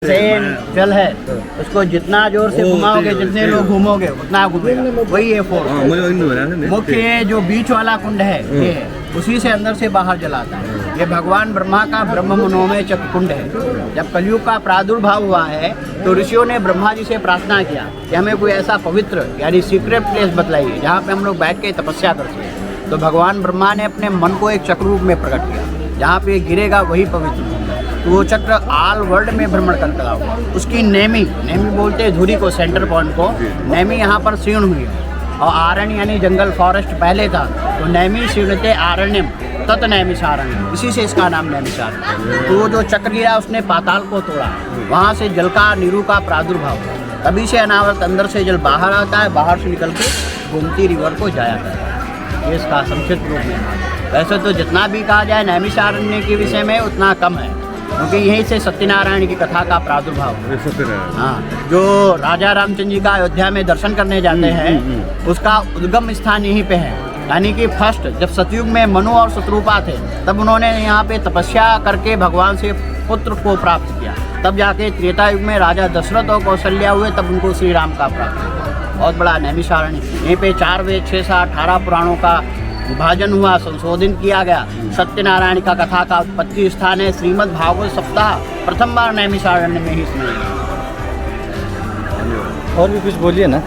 जल है, उसको जितना जोर से घुमाओगे, जितने लोग घूमोगे उतना घूमेगा। वही है फोर्स। मुख्य जो बीच वाला कुंड है ये है, उसी से अंदर से बाहर जल आता है। ये भगवान ब्रह्मा का ब्रह्म मनोमय चक्र कुंड है। जब कलयुग का प्रादुर्भाव हुआ है तो ऋषियों ने ब्रह्मा जी से प्रार्थना किया कि हमें कोई ऐसा पवित्र यानी सीक्रेट प्लेस बतलाइए जहाँ पे हम लोग बैठ के तपस्या कर सकें। तो भगवान ब्रह्मा ने अपने मन को एक चक्र रूप में प्रकट किया, जहाँ पे गिरेगा वही पवित्र। तो वो चक्र ऑल वर्ल्ड में भ्रमण करता हुआ उसकी नेमी बोलते हैं धुरी को, सेंटर पॉइंट को। नेमी यहाँ पर क्षीण हुई है और आरण्य यानी जंगल फॉरेस्ट पहले था, तो नेमी क्षीणते आरण्यम तत् नैमिषारण्य, इसी से इसका नाम नैमिषारण्य। तो वो जो चक्र गिरा उसने पाताल को तोड़ा, वहाँ से जल का नीरू का प्रादुर्भाव हुआ। तभी से अनावरत अंदर से जल बाहर आता है, बाहर से निकल के गोमती रिवर को जाया करता है। ये इसका संक्षिप्त रूप में। वैसे तो जितना भी कहा जाए नैमिषारण्य के विषय में उतना कम है, क्योंकि यहीं से सत्यनारायण की कथा का प्रादुर्भाव है। हाँ, जो राजा रामचंद्र जी का अयोध्या में दर्शन करने जाते हैं उसका उद्गम स्थान यहीं पे है। यानी कि फर्स्ट जब सतयुग में मनु और शत्रुपा थे तब उन्होंने यहाँ पे तपस्या करके भगवान से पुत्र को प्राप्त किया। तब जाके त्रेता युग में राजा दशरथ और कौशल्या हुए, तब उनको श्री राम का प्राप्त हुआ। बहुत बड़ा नैमिषारण्य। यहीं पे 4 वेद 6 से 18 पुराणों का विभाजन हुआ, संशोधन किया गया। सत्यनारायण का कथा का उत्पत्ति स्थान है। श्रीमद् भागवत सप्ताह प्रथम बार नैमिषारण्य में ही सुनाई। और भी कुछ बोलिए ना।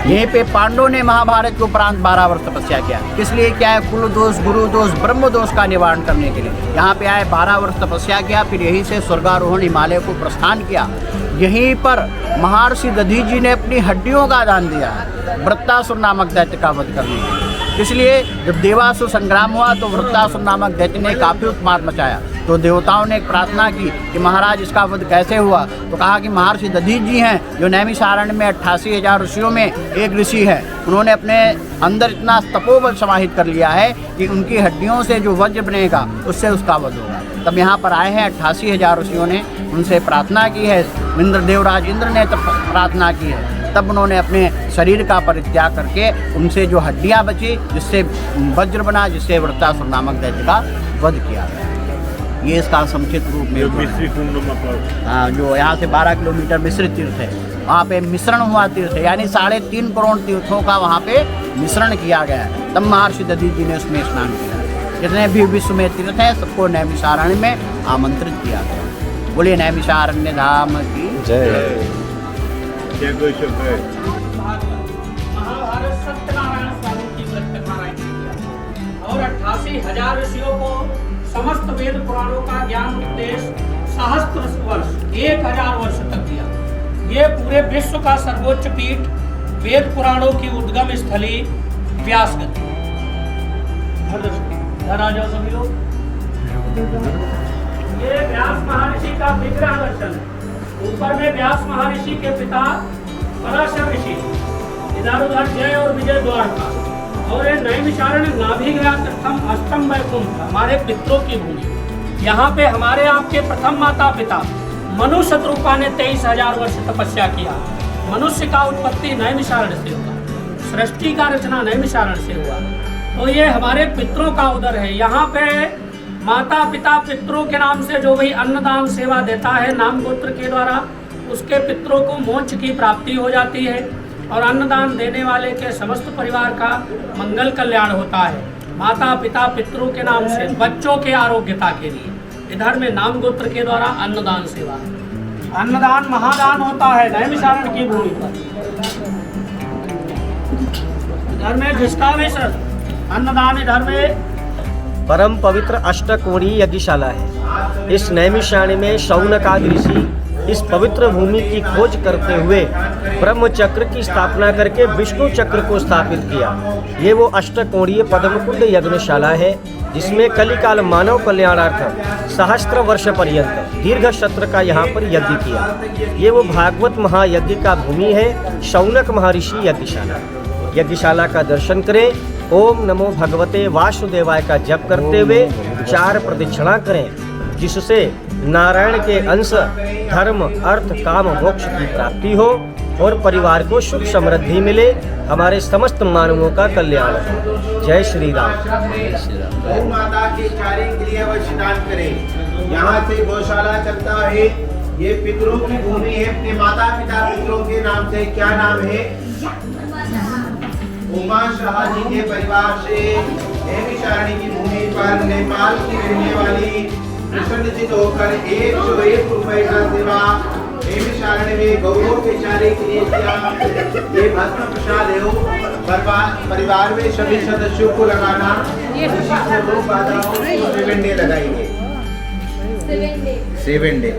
यहीं पे पांडवों ने महाभारत के उपरांत 12 वर्ष तपस्या किया। किस लिए क्या है? कुल दोष, गुरु दोष, ब्रह्म दोष का निवारण करने के लिए यहाँ पे आए। 12 वर्ष तपस्या किया, फिर यहीं से स्वर्गारोहण हिमालय को प्रस्थान किया। यहीं पर महर्षि दधीचि जी ने अपनी हड्डियों का दान दिया है वृत्तासुर नामक दैत्य का वध करने के लिए। इसलिए जब देवासुर संग्राम हुआ तो वृत्तासुर नामक दैत्य ने काफी उत्पात मचाया। तो देवताओं ने एक प्रार्थना की कि महाराज इसका वध कैसे हुआ? तो कहा कि महर्षि दधीचि जी हैं जो नैमिषारण्य में 88,000 ऋषियों में एक ऋषि है। उन्होंने अपने अंदर इतना तपोबल समाहित कर लिया है कि उनकी हड्डियों से जो वज्र बनेगा उससे उसका वध होगा। तब यहाँ पर आए हैं 88,000 ऋषियों ने, उनसे प्रार्थना की है। इंद्र देवराज इंद्र ने तब प्रार्थना की है, तब उन्होंने अपने शरीर का परित्याग करके उनसे जो हड्डियाँ बची जिससे वज्र बना, जिससे वृत्तासुर नामक दैत्य का वध किया। ये इसका संक्षिप्त रूप में हाँ, जो यहाँ से 12 किलोमीटर मिश्रित तीर्थ है, वहाँ पे मिश्रण हुआ तीर्थ है, यानी 3.5 करोड़ तीर्थों का वहाँ पे मिश्रण किया गया है। तब महर्षि दधीचि जी ने उसमें स्नान किया। जितने भी विश्व में तीर्थ हैं सबको नैमिषारण्य में आमंत्रित किया गया। बोलिए नैमिषारण्य धाम की जय। महाभारत सत्यनारायण स्वामी की कथा और 88,000 ऋषियों को समस्त वेद पुराणों का ज्ञान उपदेश सहस्त्र वर्ष 1000 वर्ष तक दिया। ये पूरे विश्व का सर्वोच्च पीठ वेद पुराणों की उद्गम स्थली व्यासगति। इधर आ जाओ सभी लोग। ये व्यास महर्षि का विग्रह दर्शन है। ऊपर में व्यास महर्षि के पिता पराशर ऋषि, इधर उधर जय और विजय द्वारका, और ये नैमिषारण्य नाभिगया प्रथम अष्टम वैकुंठ हमारे पितरों की भूमि। यहाँ पे हमारे आपके प्रथम माता पिता मनु शत्रुपा ने 23,000 वर्ष तपस्या किया। मनुष्य का उत्पत्ति नैमिषारण्य से हुआ, सृष्टि का रचना नैमिषारण्य से हुआ। तो ये हमारे पितरों का उदर है। यहाँ पे माता पिता पितरों के नाम से जो भी अन्नदान सेवा देता है नाम गोत्र के द्वारा, उसके पितरों को मोक्ष की प्राप्ति हो जाती है और अन्नदान देने वाले के समस्त परिवार का मंगल कल्याण होता है। माता पिता पितरों के नाम से बच्चों के आरोग्यता के लिए इधर में नाम गोत्र के द्वारा अन्नदान सेवा है। अन्नदान महादान होता है नैमिषारण्य की भूमि पर। इधर में जिसका भी अन्नदान इधर में परम पवित्र अष्टकोणीय यज्ञशाला है। इस नैमिषारण्य में शौनक आदि ऋषि इस पवित्र भूमि की खोज करते हुए ब्रह्म चक्र की स्थापना करके विष्णु चक्र को स्थापित किया। ये वो अष्टकोणीय पद्मकुंड यज्ञशाला है जिसमें कलिकाल मानव कल्याणार्थ सहस्त्र वर्ष पर्यंत दीर्घ सत्र का यहाँ पर यज्ञ किया। ये वो भागवत महायज्ञ का भूमि है, शौनक महर्षि यज्ञशाला। यज्ञशाला का दर्शन करें, ओम नमो भगवते वासुदेवाय का जप करते हुए 4 प्रदक्षिणा करें, जिससे नारायण के अंश धर्म अर्थ काम मोक्ष की प्राप्ति हो और परिवार को सुख समृद्धि मिले, हमारे समस्त मानवों का कल्याण हो। जय श्री राम। गौ माता के चारे के लिए अवश्य दान करें। यहाँ से गौशाला चलता है ये पितरों की भूमि है। अपने माता पिता पितरों के नाम से क्या नाम है? उमा शाह जी के परिवार से नैमिषारण्य की भूमि पर नेपाल की रहने वाली प्रसन्नचित होकर 101 रुपए का सेवा नैमिषारण्य में गौरव के चारे के लिए किया। ये भस्म प्रसाद है, परिवार में सभी सदस्यों को लगाना। इसी को 2 बाधाओं को 7 डे लगाएंगे। 7 डे